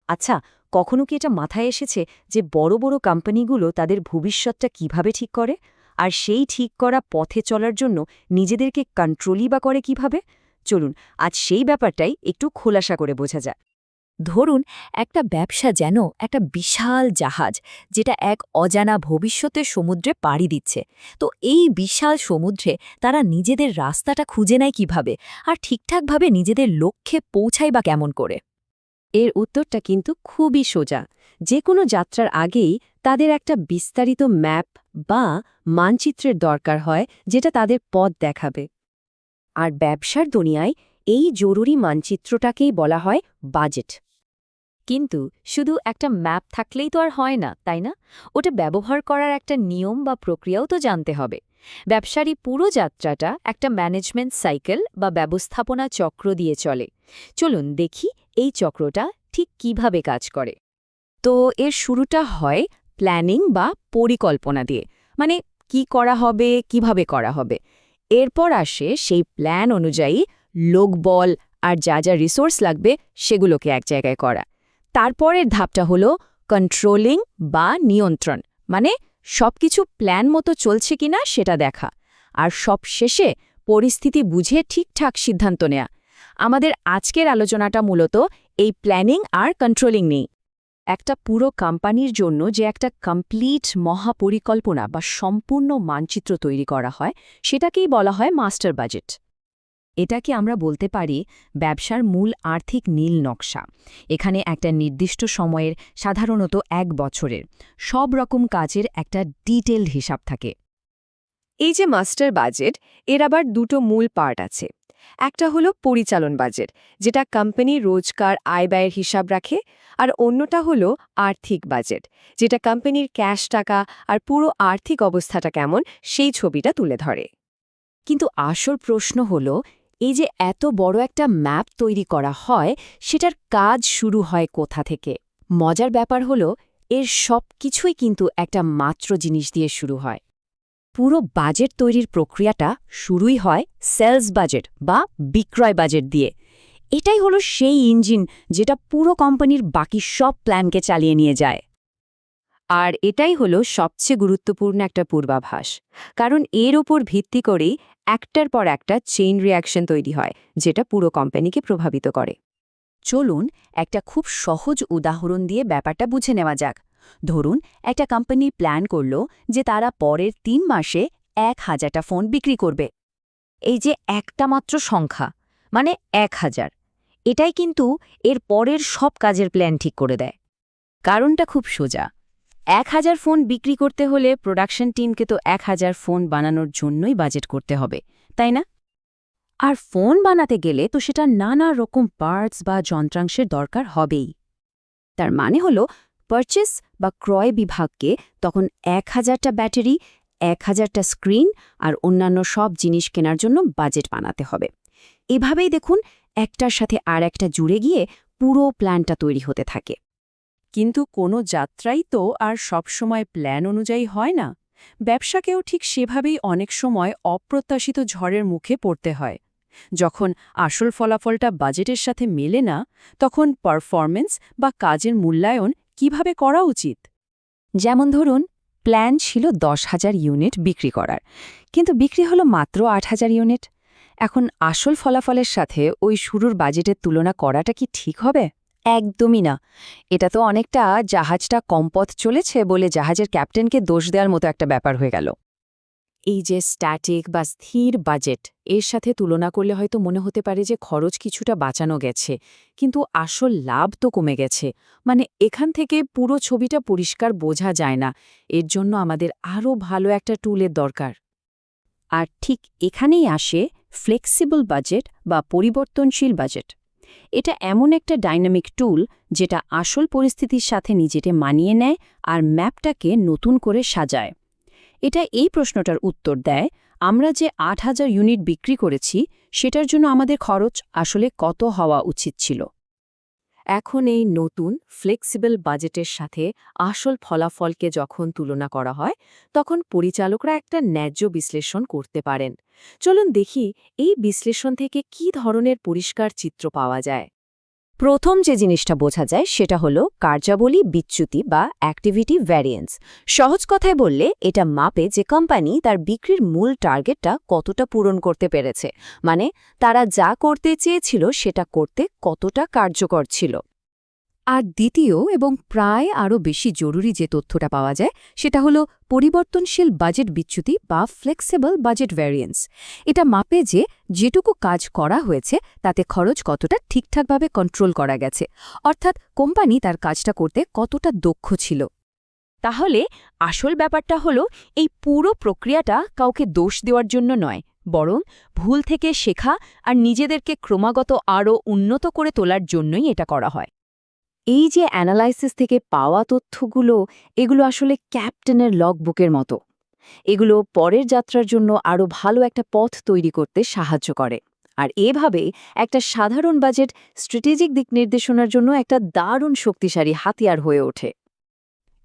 আচ্ছা, কখনো কি এটা মাথায় এসেছে যে বড় বড় কোম্পানিগুলো তাদের ভবিষ্যৎটা কিভাবে ঠিক করে? আর সেই ঠিক করা পথে চলার জন্য নিজেদেরকে কন্ট্রোলই বা করে কিভাবে? চলুন আজ সেই ব্যাপারটাই একটু খোলাসা করে বোঝা যাক। ধরুন, একটা ব্যবসা যেন একটা বিশাল জাহাজ, যেটা এক অজানা ভবিষ্যতের সমুদ্রে পাড়ি দিচ্ছে। তো এই বিশাল সমুদ্রে তারা নিজেদের রাস্তাটা খুঁজে নেয় কিভাবে, আর ঠিকঠাকভাবে নিজেদের লক্ষ্যে পৌঁছায় বা কেমন করে? এর উত্তরটা কিন্তু খুবই সোজা। যে কোনো যাত্রার আগেই তাদের একটা বিস্তারিত ম্যাপ বা মানচিত্রের দরকার হয়, যেটা তাদের পথ দেখাবে। আর ব্যবসার দুনিয়ায় এই জরুরি মানচিত্রটাকেই বলা হয় বাজেট। কিন্তু শুধু একটা ম্যাপ থাকলেই তো আর হয় না, তাই না? ওটা ব্যবহার করার একটা নিয়ম বা প্রক্রিয়াও তো জানতে হবে। ব্যবসারই পুরো যাত্রাটা একটা ম্যানেজমেন্ট সাইকেল বা ব্যবস্থাপনা চক্র দিয়ে চলে। চলুন দেখি এই চক্রটা ঠিক কিভাবে কাজ করে। তো এর শুরুটা হয় প্ল্যানিং বা পরিকল্পনা দিয়ে, মানে কি করা হবে, কিভাবে করা হবে। এরপর আসে সেই প্ল্যান অনুযায়ী লোকবল আর যা যা রিসোর্স লাগবে সেগুলোকে এক জায়গায় করা। তারপরের ধাপটা হলো কন্ট্রোলিং বা নিয়ন্ত্রণ, মানে সবকিছু প্ল্যান মতো চলছে কিনা সেটা দেখা। আর সব শেষে পরিস্থিতি বুঝে ঠিকঠাক সিদ্ধান্ত নেয়া। আমাদের আজকের আলোচনাটা মূলত এই প্ল্যানিং আর কন্ট্রোলিং নেই। একটা পুরো কোম্পানির জন্য যে একটা কমপ্লিট মহাপরিকল্পনা বা সম্পূর্ণ মানচিত্র তৈরি করা হয়, সেটাকেই বলা হয় মাস্টার বাজেট। এটাকে আমরা বলতে পারি ব্যবসার মূল আর্থিক নীল নকশা। এখানে একটা নির্দিষ্ট সময়ের, সাধারণত ১ বছরের, সব রকম কাজের একটা ডিটেইলড হিসাব থাকে। এই যে মাস্টার বাজেট, এর আবার দুটো মূল পার্ট আছে। একটা হলো পরিচালন বাজেট, যেটা কোম্পানির রোজকার আয়-ব্যয়ের হিসাব রাখে। আর অন্যটা হলো আর্থিক বাজেট, যেটা কোম্পানির ক্যাশ টাকা আর পুরো আর্থিক অবস্থাটা কেমন সেই ছবিটা তুলে ধরে। কিন্তু আসল প্রশ্ন হলো, এই যে এত বড় একটা ম্যাপ তৈরি করা হয়, সেটার কাজ শুরু হয় কোথা থেকে? মজার ব্যাপার হলো, এর সব কিছুই কিন্তু একটা মাত্র জিনিস দিয়ে শুরু হয়। পুরো বাজেট তৈরির প্রক্রিয়াটা শুরুই হয় সেলস বাজেট বা বিক্রয় বাজেট দিয়ে। এটাই হলো সেই ইঞ্জিন যেটা পুরো কোম্পানির বাকি সব প্ল্যানকে চালিয়ে নিয়ে যায়। আর এটাই হলো সবচেয়ে গুরুত্বপূর্ণ একটা পূর্বাভাস, কারণ এর ওপর ভিত্তি করেই একটার পর একটা চেইন রিঅ্যাকশন তৈরি হয়, যেটা পুরো কোম্পানিকে প্রভাবিত করে। চলুন একটা খুব সহজ উদাহরণ দিয়ে ব্যাপারটা বুঝে নেওয়া যাক। ধরুন, একটা কোম্পানি প্ল্যান করল যে তারা পরের ৩ মাসে ১,০০০টা ফোন বিক্রি করবে। এই যে একটা মাত্র সংখ্যা, মানে ১,০০০, এটাই কিন্তু এর পরের সব কাজের প্ল্যান ঠিক করে দেয়। কারণটা খুব সোজা। ১,০০০ ফোন বিক্রি করতে হলে প্রোডাকশন টিমকে তো ১,০০০ ফোন বানানোর জন্যই বাজেট করতে হবে, তাই না? আর ফোন বানাতে গেলে তো সেটা নানা রকম পার্টস বা যন্ত্রাংশের দরকার হবেই। তার মানে হলো, পারচেস বা ক্রয় বিভাগকে তখন ১,০০০টা ব্যাটারি, ১,০০০টা স্ক্রিন আর অন্যান্য সব জিনিস কেনার জন্য বাজেট বানাতে হবে। এভাবেই দেখুন, একটার সাথে আর একটা জুড়ে গিয়ে পুরো প্ল্যানটা তৈরি হতে থাকে। কিন্তু কোনো যাত্রাই তো আর সবসময় প্ল্যান অনুযায়ী হয় না। ব্যবসাকেও ঠিক সেভাবেই অনেক সময় অপ্রত্যাশিত ঝড়ের মুখে পড়তে হয়। যখন আসল ফলাফলটা বাজেটের সাথে মেলে না, তখন পারফরম্যান্স বা কাজের মূল্যায়ন কিভাবে করা উচিত? যেমন ধরুন, প্ল্যান ছিল ১০,০০০ ইউনিট বিক্রি করার, কিন্তু বিক্রি হলো মাত্র ৮,০০০ ইউনিট। এখন আসল ফলাফলের সাথে ওই শুরুর বাজেটের তুলনা করাটা কি ঠিক হবে? একদমই না। এটা তো অনেকটা জাহাজটা কম পথ চলেছে বলে জাহাজের ক্যাপ্টেনকে দোষ দেওয়ার মতো একটা ব্যাপার হয়ে গেল। এই যে স্ট্যাটিক বা স্থির বাজেট, এর সাথে তুলনা করলে হয়তো মনে হতে পারে যে খরচ কিছুটা বাঁচানো গেছে, কিন্তু আসল লাভ তো কমে গেছে। মানে এখান থেকে পুরো ছবিটা পরিষ্কার বোঝা যায় না। এর জন্য আমাদের আরও ভালো একটা টুলের দরকার। আর ঠিক এখানেই আসে ফ্লেক্সিবল বাজেট বা পরিবর্তনশীল বাজেট। এটা এমন একটা ডাইনামিক টুল যেটা আসল পরিস্থিতির সাথে নিজেকে মানিয়ে নেয় আর ম্যাপটাকে নতুন করে সাজায়। এটা এই প্রশ্নটার উত্তর দেয়, আমরা যে ৮,০০০ ইউনিট বিক্রি করেছি, সেটার জন্য আমাদের খরচ আসলে কত হওয়া উচিত ছিল। এখন এই নতুন ফ্লেক্সিবল বাজেটের সাথে আসল ফলাফলকে যখন তুলনা করা হয়, তখন পরিচালকরা একটা ন্যায্য বিশ্লেষণ করতে পারেন। চলুন দেখি এই বিশ্লেষণ থেকে কী ধরনের পরিষ্কার চিত্র পাওয়া যায়। প্রথম যে জিনিসটা বোঝা যায় সেটা হলো কার্যাবলী বিচ্যুতি বা অ্যাক্টিভিটি ভ্যারিয়েন্স। সহজ কথায় বললে এটা মাপে যে কোম্পানি তার বিক্রির মূল টার্গেটটা কতটা পূরণ করতে পেরেছে, মানে তারা যা করতে চেয়েছিল সেটা করতে কতটা কার্যকর ছিল। আর দ্বিতীয় এবং প্রায় আরও বেশি জরুরি যে তথ্যটা পাওয়া যায় সেটা হলো পরিবর্তনশীল বাজেট বিচ্যুতি বা ফ্লেক্সিবল বাজেট ভ্যারিয়েন্স। এটা মাপে যে যেটুকু কাজ করা হয়েছে তাতে খরচ কতটা ঠিকঠাকভাবে কন্ট্রোল করা গেছে, অর্থাৎ কোম্পানি তার কাজটা করতে কতটা দক্ষ ছিল। তাহলে আসল ব্যাপারটা হলো এই পুরো প্রক্রিয়াটা কাউকে দোষ দেওয়ার জন্য নয়, বরং ভুল থেকে শেখা আর নিজেদেরকে ক্রমাগত আরও উন্নত করে তোলার জন্যই এটা করা হয়। এই যে অ্যানালাইসিস থেকে পাওয়া তথ্যগুলো, এগুলো আসলে ক্যাপ্টেনের লগবুকের মতো। এগুলো পরের যাত্রার জন্য আরও ভালো একটা পথ তৈরি করতে সাহায্য করে। আর এভাবে একটা সাধারণ বাজেট স্ট্র্যাটেজিক দিক নির্দেশনার জন্য একটা দারুণ শক্তিশালী হাতিয়ার হয়ে ওঠে।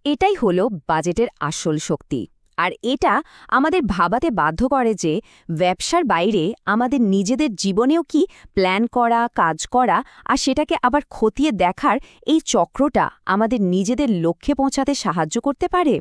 এটাই হলো বাজেটের আসল শক্তি। আর এটা আমাদের ভাবাতে বাধ্য করে যে ব্যবসার বাইরে আমাদের নিজেদের জীবনেও কি প্ল্যান করা, কাজ করা আর সেটাকে আবার খতিয়ে দেখার এই চক্রটা আমাদের নিজেদের লক্ষ্যে পৌঁছাতে সাহায্য করতে পারে।